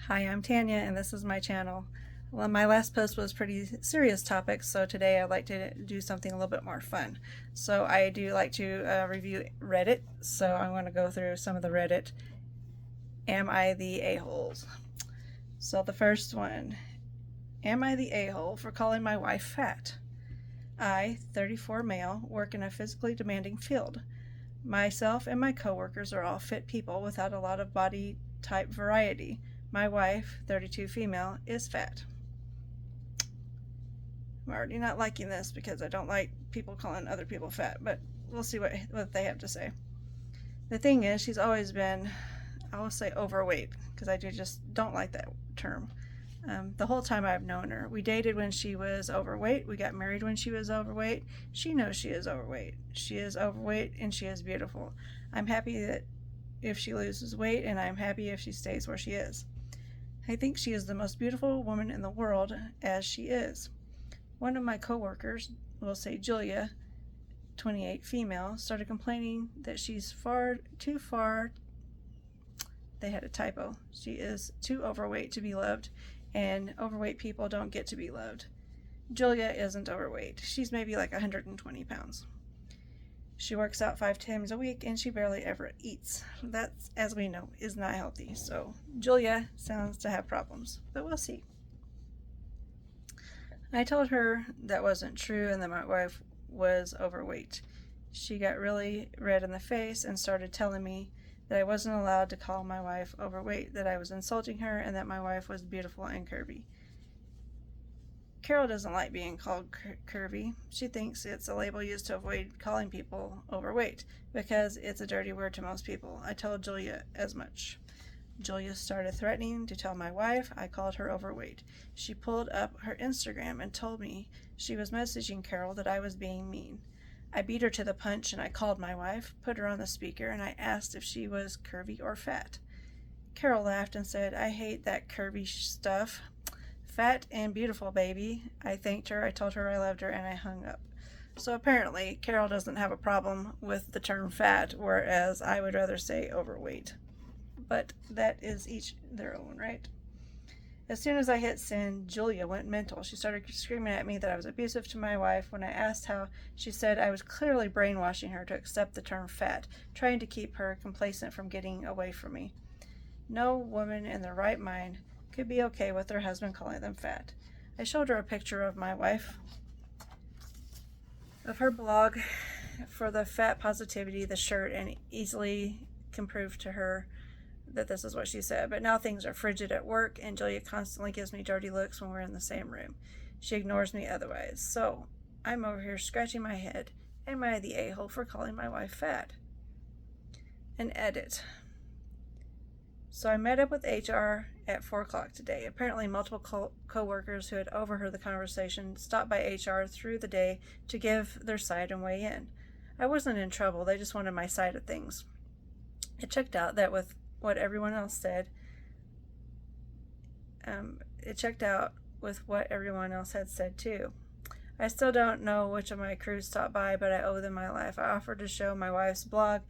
Hi, I'm Tanya, and this is my channel. Well, my last post was pretty serious topics, so today I'd like to do something a little bit more fun. So I do like to review Reddit, so I'm going to go through some of the Reddit Am I the A-holes? So the first one, am I the a-hole for calling my wife fat? I, 34 male, work in a physically demanding field. Myself and my coworkers are all fit people without a lot of body type variety. My wife, 32 female, is fat. I'm already not liking this because I don't like people calling other people fat, but we'll see what they have to say. The thing is, she's always been, I will say overweight, because I just don't like that term. The whole time I've known her. We dated when she was overweight. We got married when she was overweight. She knows she is overweight. She is overweight and she is beautiful. I'm happy that if she loses weight, and I'm happy if she stays where she is. I think she is the most beautiful woman in the world as she is. One of my coworkers, we'll say Julia, 28 female, started complaining that she's too far. They had a typo. She is too overweight to be loved, and overweight people don't get to be loved. Julia isn't overweight. She's maybe like 120 pounds. She works out 5 times a week and she barely ever eats. That, as we know, is not healthy. So Julia sounds to have problems, but we'll see. I told her that wasn't true and that my wife was overweight. She got really red in the face and started telling me that I wasn't allowed to call my wife overweight, that I was insulting her, and that my wife was beautiful and curvy. Carol doesn't like being called curvy. She thinks it's a label used to avoid calling people overweight because it's a dirty word to most people. I told Julia as much. Julia started threatening to tell my wife I called her overweight. She pulled up her Instagram and told me she was messaging Carol that I was being mean. I beat her to the punch and I called my wife, put her on the speaker, and I asked if she was curvy or fat. Carol laughed and said, I hate that curvy stuff. Fat and beautiful, baby. I thanked her, I told her I loved her, and I hung up. So apparently, Carol doesn't have a problem with the term fat, whereas I would rather say overweight. But that is each their own, right? As soon as I hit send, Julia went mental. She started screaming at me that I was abusive to my wife. When I asked how, she said I was clearly brainwashing her to accept the term fat, trying to keep her complacent from getting away from me. No woman in their right mind could be okay with her husband calling them fat. I showed her a picture of my wife, of her blog for the fat positivity, the shirt, and easily can prove to her that this is what she said. But now things are frigid at work, and Julia constantly gives me dirty looks when we're in the same room. She ignores me otherwise. So I'm over here scratching my head. Am I the a-hole for calling my wife fat? An edit. So I met up with HR at 4 o'clock today. Apparently multiple co-workers who had overheard the conversation stopped by HR through the day to give their side and weigh in. I wasn't in trouble. They just wanted my side of things. It checked out that with what everyone else said. It checked out with what everyone else had said too. I still don't know which of my crew stopped by, but I owe them my life. I offered to show my wife's blog,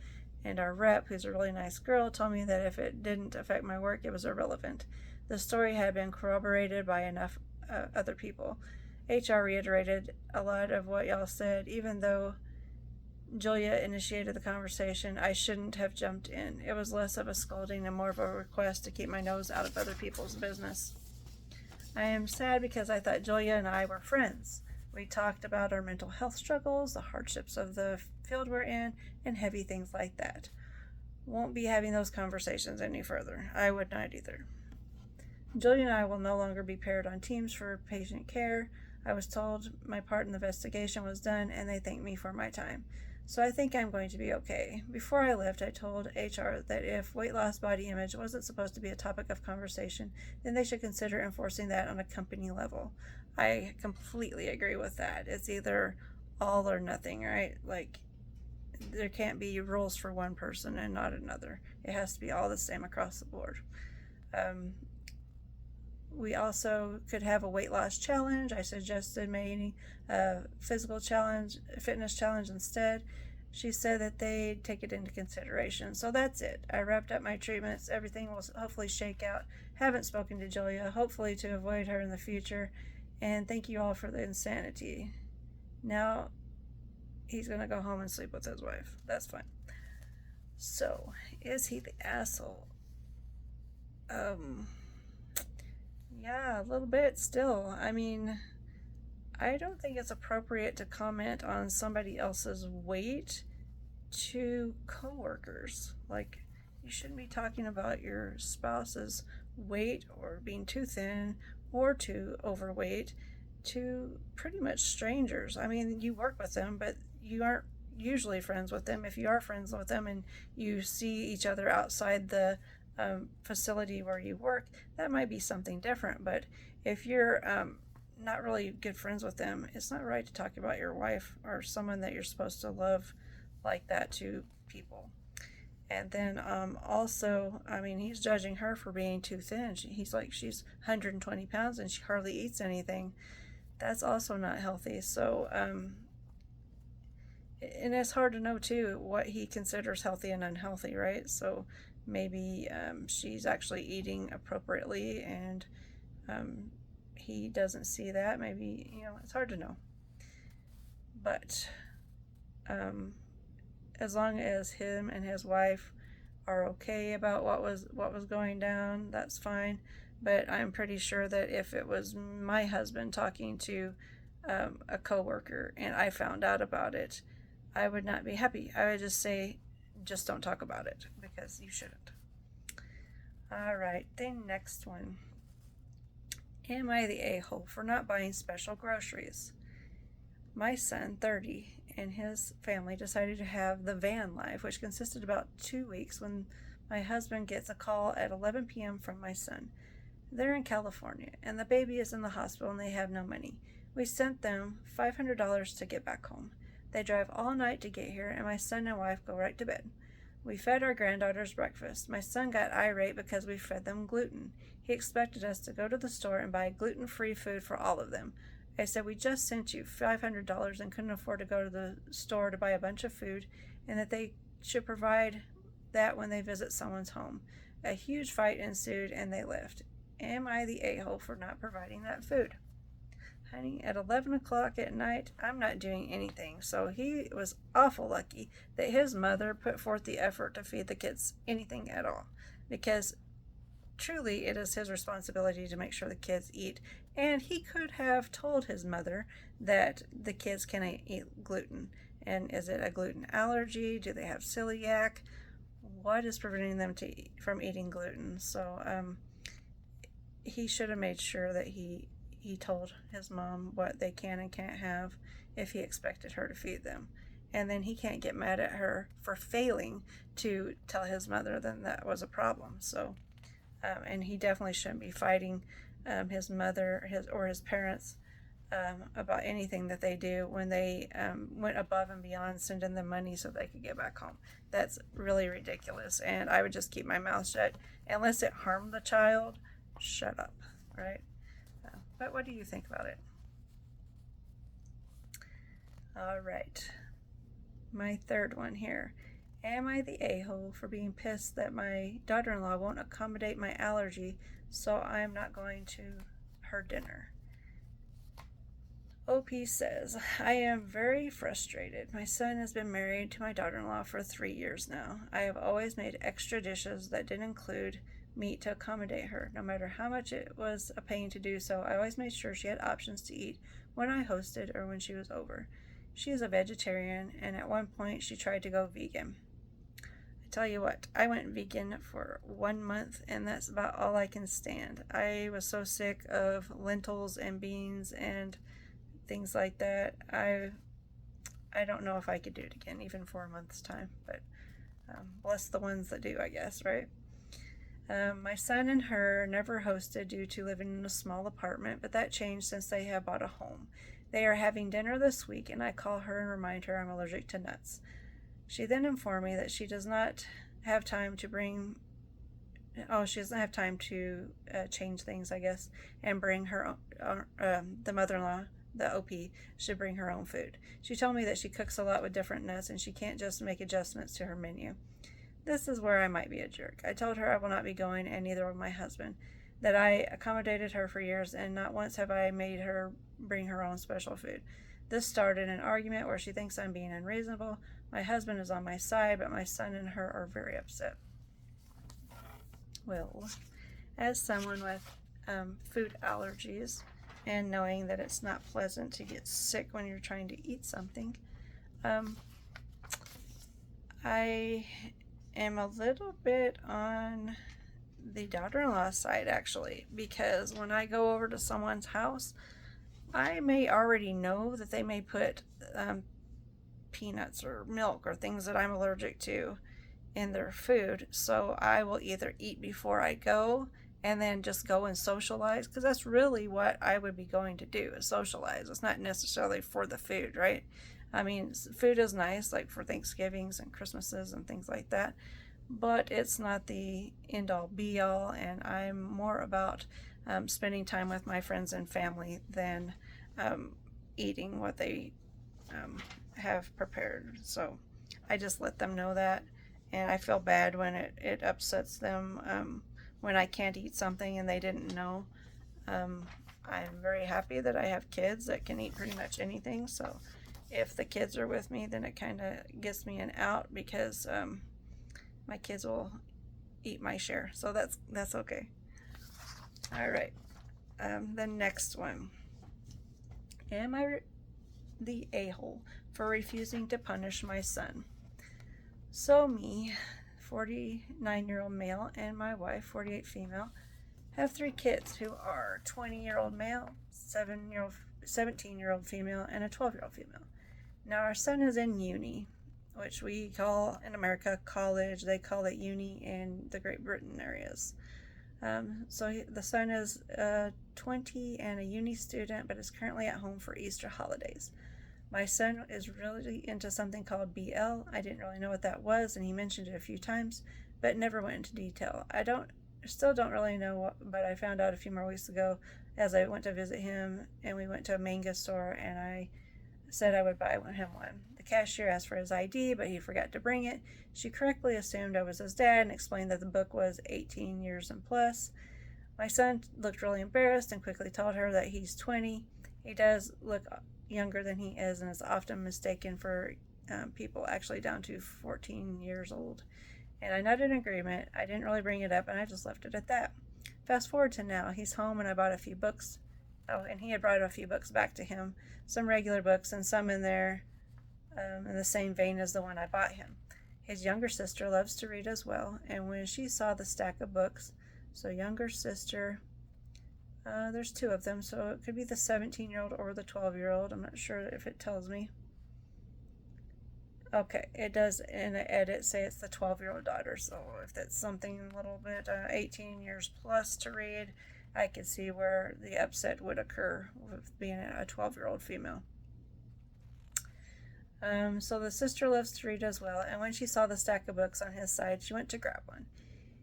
and our rep, who's a really nice girl, told me that if it didn't affect my work, it was irrelevant. The story had been corroborated by enough other people. HR reiterated a lot of what y'all said, even though Julia initiated the conversation. I shouldn't have jumped in. It was less of a scolding and more of a request to keep my nose out of other people's business. I am sad because I thought Julia and I were friends. We talked about our mental health struggles, the hardships of the field we're in, and heavy things like that. Won't be having those conversations any further. I would not either. Julia and I will no longer be paired on teams for patient care. I was told my part in the investigation was done, and they thanked me for my time. So I think I'm going to be okay. Before I left, I told HR that if weight loss body image wasn't supposed to be a topic of conversation, then they should consider enforcing that on a company level. I completely agree with that. It's either all or nothing, right? Like, there can't be rules for one person and not another. It has to be all the same across the board. We also could have a weight loss challenge. I suggested making a physical challenge, a fitness challenge instead. She said that they'd take it into consideration. So that's it. I wrapped up my treatments. Everything will hopefully shake out. Haven't spoken to Julia, hopefully to avoid her in the future. And thank you all for the insanity. Now he's going to go home and sleep with his wife. That's fine. So, is he the asshole? Yeah, a little bit still. I mean, I don't think it's appropriate to comment on somebody else's weight to coworkers. Like, you shouldn't be talking about your spouse's weight or being too thin or too overweight to pretty much strangers. I mean, you work with them, but you aren't usually friends with them. If you are friends with them and you see each other outside the facility where you work, that might be something different. But if you're not really good friends with them, it's not right to talk about your wife or someone that you're supposed to love like that to people. And then also, I mean, he's judging her for being too thin. He's like, she's 120 pounds and she hardly eats anything. That's also not healthy. So, and it's hard to know too what he considers healthy and unhealthy, right? So maybe she's actually eating appropriately and he doesn't see that. Maybe, it's hard to know. But as long as him and his wife are okay about what was going down, that's fine. But I'm pretty sure that if it was my husband talking to a coworker and I found out about it, I would not be happy. I would just say, just don't talk about it because you shouldn't. All right, the next one. Am I the a-hole for not buying special groceries? My son, 30, and his family decided to have the van life, which consisted about 2 weeks, when my husband gets a call at 11 p.m. from my son. They're in California, and the baby is in the hospital, and they have no money. We sent them $500 to get back home. They drive all night to get here, and my son and wife go right to bed. We fed our granddaughters breakfast. My son got irate because we fed them gluten. He expected us to go to the store and buy gluten-free food for all of them. I said we just sent you $500 and couldn't afford to go to the store to buy a bunch of food, and that they should provide that when they visit someone's home. A huge fight ensued, and they left. Am I the a-hole for not providing that food? Honey, at 11 o'clock at night, I'm not doing anything, so he was awful lucky that his mother put forth the effort to feed the kids anything at all, because truly it is his responsibility to make sure the kids eat, and he could have told his mother that the kids can eat gluten. And is it a gluten allergy? Do they have celiac? What is preventing them from eating gluten? So he should have made sure that he told his mom what they can and can't have if he expected her to feed them. And then he can't get mad at her for failing to tell his mother then that was a problem. So, and he definitely shouldn't be fighting his mother or his parents about anything that they do when they went above and beyond sending them money so they could get back home. That's really ridiculous, and I would just keep my mouth shut. Unless it harmed the child, shut up, right? But what do you think about it? All right. My third one here. Am I the a-hole for being pissed that my daughter-in-law won't accommodate my allergy, so I'm not going to her dinner? OP says, I am very frustrated. My son has been married to my daughter-in-law for 3 years now. I have always made extra dishes that didn't include meat to accommodate her. No matter how much it was a pain to do so, I always made sure she had options to eat when I hosted or when she was over. She is a vegetarian, and at one point she tried to go vegan. I tell you what, I went vegan for 1 month, and that's about all I can stand. I was so sick of lentils and beans and things like that. I don't know if I could do it again, even for a month's time, but bless the ones that do, I guess, right? My son and her never hosted due to living in a small apartment, but that changed since they have bought a home. They are having dinner this week, and I call her and remind her I'm allergic to nuts. She then informed me that she does not have time to change things, I guess, and bring her the mother-in-law the OP should bring her own food. She told me that she cooks a lot with different nuts and she can't just make adjustments to her menu. This is where I might be a jerk. I told her I will not be going, and neither will my husband, that I accommodated her for years, and not once have I made her bring her own special food. This started an argument where she thinks I'm being unreasonable. My husband is on my side, but my son and her are very upset. Well, as someone with food allergies and knowing that it's not pleasant to get sick when you're trying to eat something, I am a little bit on the daughter-in-law side, actually, because when I go over to someone's house, I may already know that they may put peanuts or milk or things that I'm allergic to in their food, so I will either eat before I go and then just go and socialize, because that's really what I would be going to do, is socialize. It's not necessarily for the food, right? I mean, food is nice, like for Thanksgivings and Christmases and things like that, but it's not the end-all be-all, and I'm more about spending time with my friends and family than eating what they have prepared. So I just let them know that, and I feel bad when it upsets them when I can't eat something and they didn't know. I'm very happy that I have kids that can eat pretty much anything, so if the kids are with me, then it kind of gets me an out, because my kids will eat my share, so that's okay. All right, the next one. Am I the a-hole for refusing to punish my son? So me, 49-year-old male, and my wife, 48 female, have 3 kids who are 20-year-old male, 17-year-old female, and a 12-year-old female. Now our son is in uni, which we call in America college. They call it uni in the Great Britain areas. So the son is 20 and a uni student, but is currently at home for Easter holidays. My son is really into something called BL. I didn't really know what that was, and he mentioned it a few times, but never went into detail. I still don't really know, but I found out a few more weeks ago as I went to visit him, and we went to a manga store, and I said I would buy him one. The cashier asked for his ID, but he forgot to bring it. She correctly assumed I was his dad and explained that the book was 18 years and plus. My son looked really embarrassed and quickly told her that he's 20. He does look younger than he is and is often mistaken for people actually down to 14 years old. And I nodded in agreement. I didn't really bring it up, and I just left it at that. Fast forward to now. He's home, and I bought a few books. Oh, and he had brought a few books back to him. Some regular books and some in there in the same vein as the one I bought him. His younger sister loves to read as well, and when she saw the stack of books, so younger sister, there's 2 of them, so it could be the 17-year-old or the 12-year-old. I'm not sure if it tells me. Okay, it does in the edit say it's the 12-year-old daughter, so if that's something a little bit 18 years plus to read, I could see where the upset would occur with being a 12-year-old female. So the sister loves to read as well, and when she saw the stack of books on his side, she went to grab one.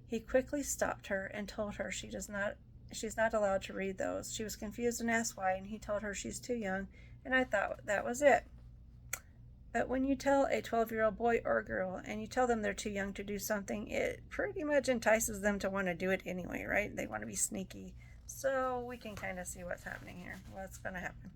He quickly stopped her and told her she's not allowed to read those. She was confused and asked why, and he told her she's too young, and I thought that was it. But when you tell a 12-year-old boy or girl and you tell them they're too young to do something, it pretty much entices them to want to do it anyway, right? They want to be sneaky. So we can kind of see what's happening here, what's going to happen.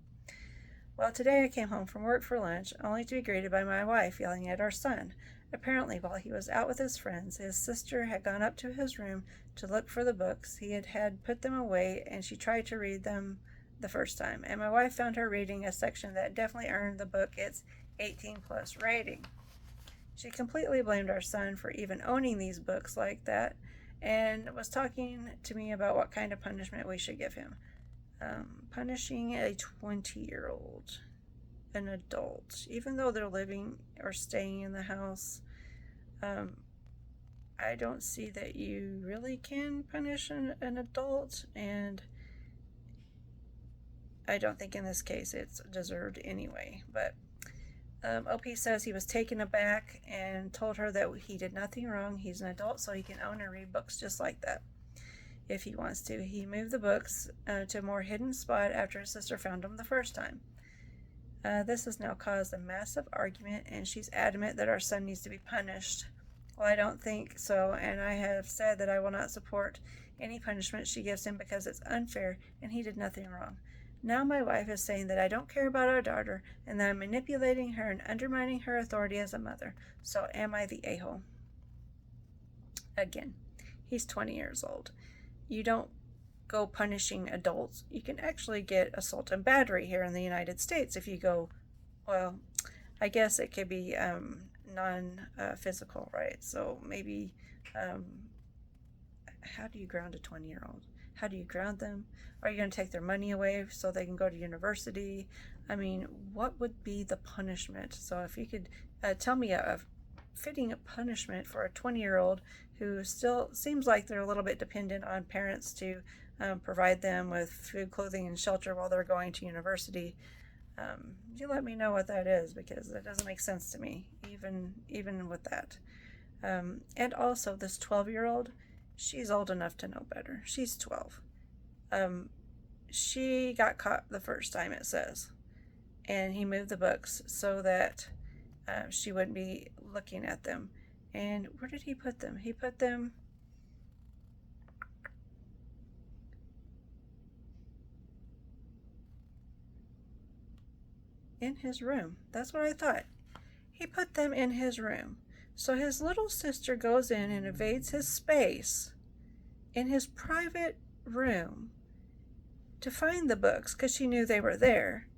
Well, today I came home from work for lunch, only to be greeted by my wife yelling at our son. Apparently, while he was out with his friends, his sister had gone up to his room to look for the books. He had put them away, and she tried to read them the first time. And my wife found her reading a section that definitely earned the book its 18 plus rating. She completely blamed our son for even owning these books like that, and was talking to me about what kind of punishment we should give him. Punishing a 20-year-old, an adult, even though they're living or staying in the house, I don't see that you really can punish an adult, and I don't think in this case it's deserved anyway. But OP says he was taken aback and told her that he did nothing wrong. He's an adult, so he can own and read books just like that. if he wants to. He moved the books to a more hidden spot after his sister found them the first time. This has now caused a massive argument, and she's adamant that our son needs to be punished. Well, I don't think so, and I have said that I will not support any punishment she gives him because it's unfair and he did nothing wrong. Now my wife is saying that I don't care about our daughter and that I'm manipulating her and undermining her authority as a mother. So am I the a-hole? Again, he's 20 years old. You don't go punishing adults. You can actually get assault and battery here in the United States if you go, well, I guess it could be non-physical, right? So maybe, how do you ground a 20-year-old? How do you ground them? Are you going to take their money away so they can go to university? I mean, what would be the punishment? So if you could tell me a fitting punishment for a 20-year-old who still seems like they're a little bit dependent on parents to provide them with food, clothing, and shelter while they're going to university. You let me know what that is, because it doesn't make sense to me, even with that. And also, this 12-year-old, she's old enough to know better. She's 12. She got caught the first time, it says, and he moved the books so that she wouldn't be looking at them. And where did he put them? He put them in his room. That's what I thought. He put them in his room. So his little sister goes in and invades his space in his private room to find the books because she knew they were there.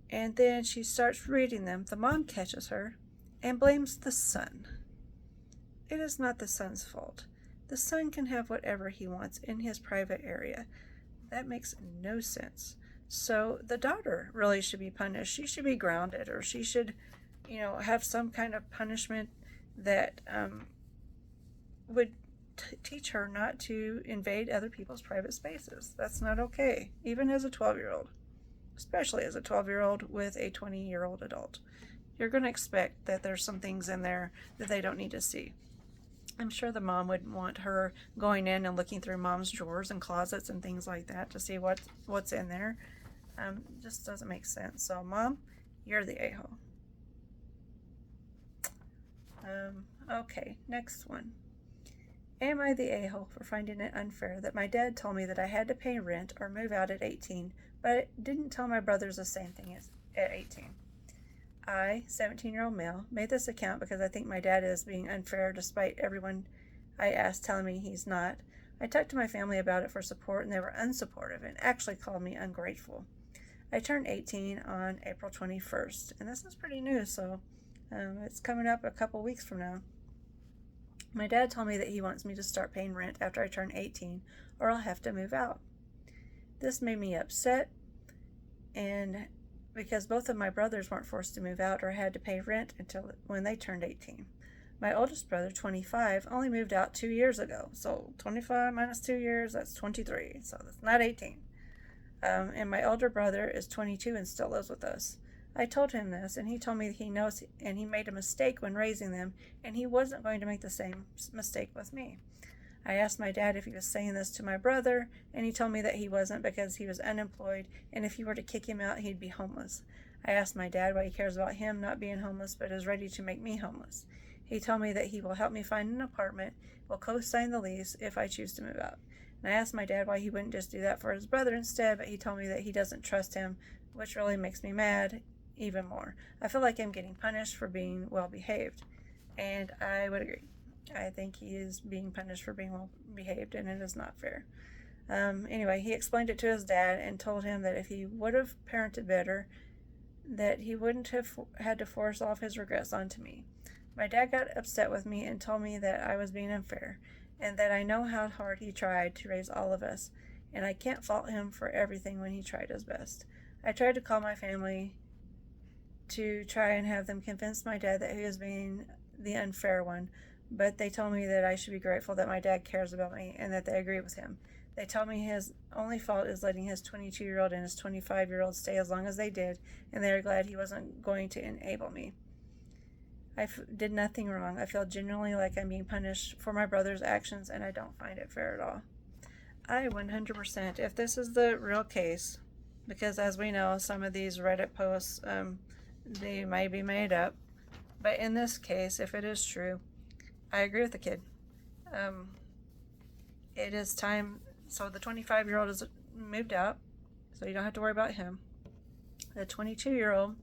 And then she starts reading them. The mom catches her and blames the son. It is not the son's fault. The son can have whatever he wants in his private area. That makes no sense. So the daughter really should be punished. She should be grounded, or she should, have some kind of punishment that would teach her not to invade other people's private spaces. That's not okay, even as a 12-year-old, especially as a 12-year-old with a 20-year-old adult. You're going to expect that there's some things in there that they don't need to see. I'm sure the mom would want her going in and looking through mom's drawers and closets and things like that to see what's in there. Just doesn't make sense. So, Mom, you're the a-hole. Okay, next one. Am I the a-hole for finding it unfair that my dad told me that I had to pay rent or move out at 18, but didn't tell my brothers the same thing as at 18? I, 17-year-old male, made this account because I think my dad is being unfair despite everyone I asked telling me he's not. I talked to my family about it for support, and they were unsupportive and actually called me ungrateful. I turned 18 on April 21st, and this is pretty new, so it's coming up a couple weeks from now. My dad told me that he wants me to start paying rent after I turn 18, or I'll have to move out. This made me upset, and because both of my brothers weren't forced to move out or had to pay rent until when they turned 18. My oldest brother, 25, only moved out 2 years ago. So 25 minus 2 years, that's 23. So that's not 18. And my older brother is 22 and still lives with us. I told him this, and he told me that he knows and he made a mistake when raising them, and he wasn't going to make the same mistake with me. I asked my dad if he was saying this to my brother, and he told me that he wasn't because he was unemployed, and if he were to kick him out, he'd be homeless. I asked my dad why he cares about him not being homeless, but is ready to make me homeless. He told me that he will help me find an apartment, will co-sign the lease if I choose to move out. And I asked my dad why he wouldn't just do that for his brother instead, but he told me that he doesn't trust him, which really makes me mad even more. I feel like I'm getting punished for being well-behaved, and I would agree. I think he is being punished for being well behaved, and it is not fair. Anyway, he explained it to his dad and told him that if he would have parented better, that he wouldn't have had to force off his regrets onto me. My dad got upset with me and told me that I was being unfair, and that I know how hard he tried to raise all of us, and I can't fault him for everything when he tried his best. I tried to call my family to try and have them convince my dad that he was being the unfair one, but they told me that I should be grateful that my dad cares about me and that they agree with him. They told me his only fault is letting his 22-year-old and his 25-year-old stay as long as they did, and they are glad he wasn't going to enable me. I did nothing wrong. I feel genuinely like I'm being punished for my brother's actions, and I don't find it fair at all. I 100%. If this is the real case, because as we know, some of these Reddit posts, they may be made up. But in this case, if it is true, I agree with the kid. It is time. So the 25-year-old is moved out, so you don't have to worry about him. The 22-year-old,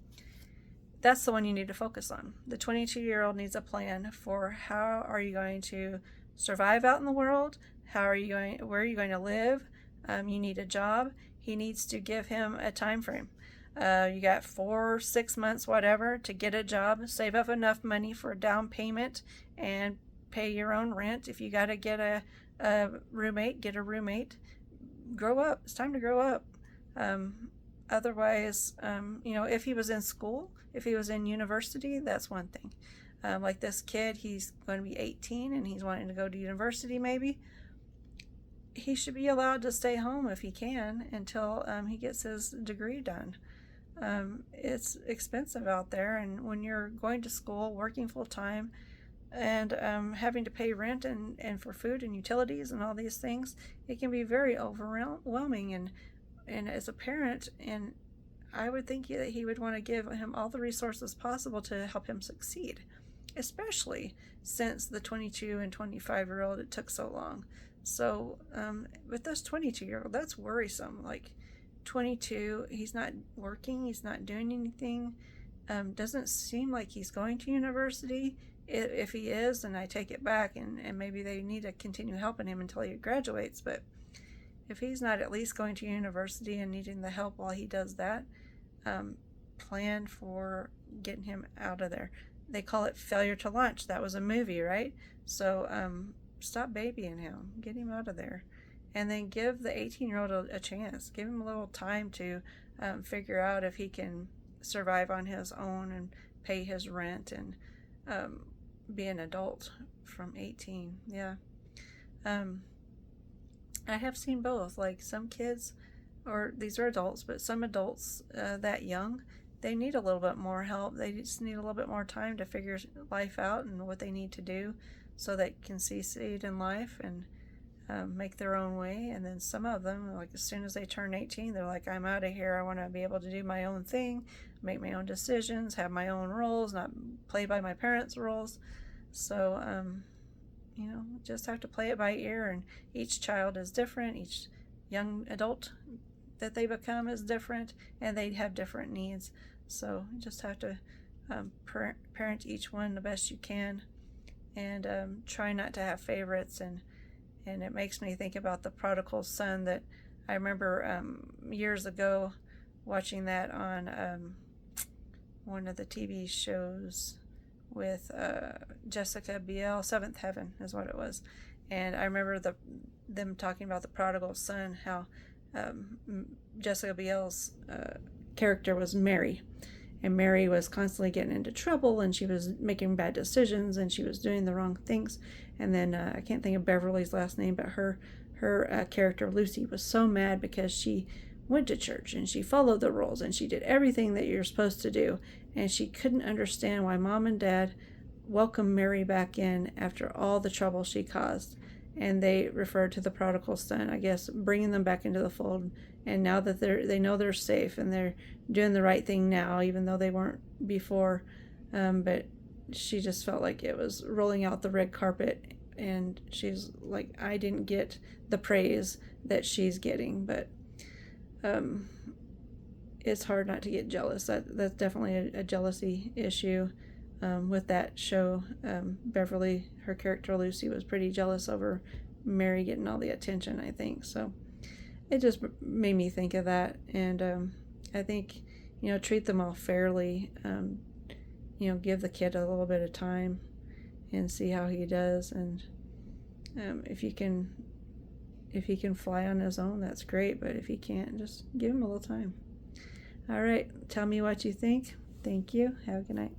that's the one you need to focus on. The 22-year-old needs a plan for how are you going to survive out in the world? Where are you going to live? You need a job. He needs to give him a time frame. You got 4, 6 months, whatever, to get a job, save up enough money for a down payment, and pay your own rent. If you got to get a roommate, get a roommate. Grow up. It's time to grow up. Otherwise, if he was in school, if he was in university, that's one thing. Like this kid, he's going to be 18 and he's wanting to go to university maybe. He should be allowed to stay home if he can until he gets his degree done. It's expensive out there, and when you're going to school, working full time, and having to pay rent and for food and utilities and all these things, it can be very overwhelming. And as a parent, and I would think that he would want to give him all the resources possible to help him succeed, especially since the 22 and 25-year-old, it took so long. So with this 22-year-old, that's worrisome. Like 22, he's not working, he's not doing anything, doesn't seem like he's going to university. If he is, then I take it back, and maybe they need to continue helping him until he graduates. But if he's not at least going to university and needing the help while he does that, plan for getting him out of there. They call it failure to launch. That was a movie, right? So stop babying him. Get him out of there. And then give the 18-year-old a chance. Give him a little time to figure out if he can survive on his own and pay his rent and be an adult from 18. Yeah. I have seen both. Like some kids, or these are adults, but some adults that young, they need a little bit more help. They just need a little bit more time to figure life out and what they need to do so they can succeed in life and make their own way. And then some of them, like as soon as they turn 18, they're like, I'm out of here. I want to be able to do my own thing, make my own decisions, have my own rules, not play by my parents' rules. So, just have to play it by ear. And each child is different. Each young adult that they become is different, and they have different needs. So you just have to parent each one the best you can, and try not to have favorites. And it makes me think about the prodigal son that I remember years ago watching that on one of the TV shows with Jessica Biel. Seventh Heaven is what it was. And I remember them talking about the prodigal son, how Jessica Biel's character was Mary, and Mary was constantly getting into trouble, and she was making bad decisions, and she was doing the wrong things. And then I can't think of Beverly's last name, but her character Lucy was so mad because she went to church and she followed the rules and she did everything that you're supposed to do, and she couldn't understand why mom and dad welcomed Mary back in after all the trouble she caused. And they referred to the prodigal son, I guess, bringing them back into the fold. And now that they know they're safe and they're doing the right thing now, even though they weren't before. But she just felt like it was rolling out the red carpet, and she's like, I didn't get the praise that she's getting. But it's hard not to get jealous. That's definitely a jealousy issue. With that show, Beverly, her character Lucy, was pretty jealous over Mary getting all the attention, I think. So it just made me think of that. And I think, treat them all fairly. Give the kid a little bit of time and see how he does. And if he can fly on his own, that's great. But if he can't, just give him a little time. All right. Tell me what you think. Thank you. Have a good night.